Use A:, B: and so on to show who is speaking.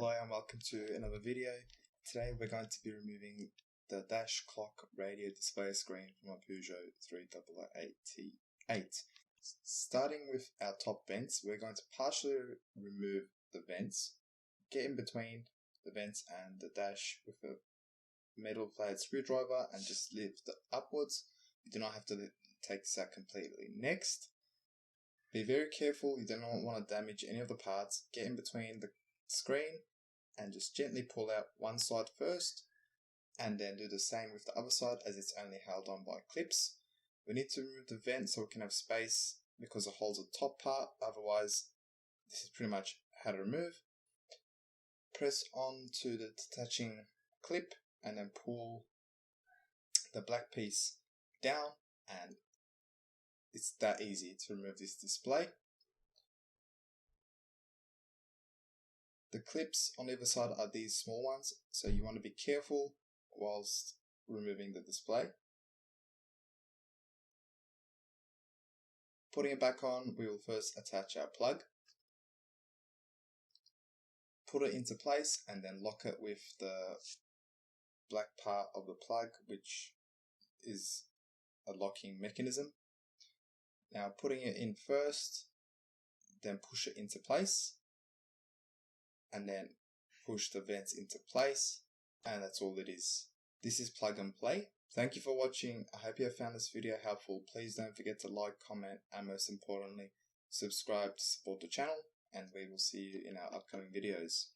A: Hello and welcome to another video. Today we're going to be removing the dash clock radio display screen from a Peugeot 3008's. Starting with our top vents, we're going to partially remove the vents, get in between the vents and the dash with a metal flathead screwdriver and just lift it upwards. You do not have to take this out completely. Next, be very careful, you do not want to damage any of the parts. Get in between the screen and just gently pull out one side first and then do the same with the other side as it's only held on by clips. We need to remove the vent so we can have space because it holds the top part, otherwise this is pretty much how to remove. Press on to the detaching clip and then pull the black piece down, and it's that easy to remove this display. The clips on either side are these small ones, so you want to be careful whilst removing the display. Putting it back on, we will first attach our plug. Put it into place and then lock it with the black part of the plug, which is a locking mechanism. Now putting it in first, then push it into place, and then push the vents into place, and that's all it is. This is plug and play. Thank you for watching. I hope you have found this video helpful. Please don't forget to like, comment, and most importantly, subscribe to support the channel, and we will see you in our upcoming videos.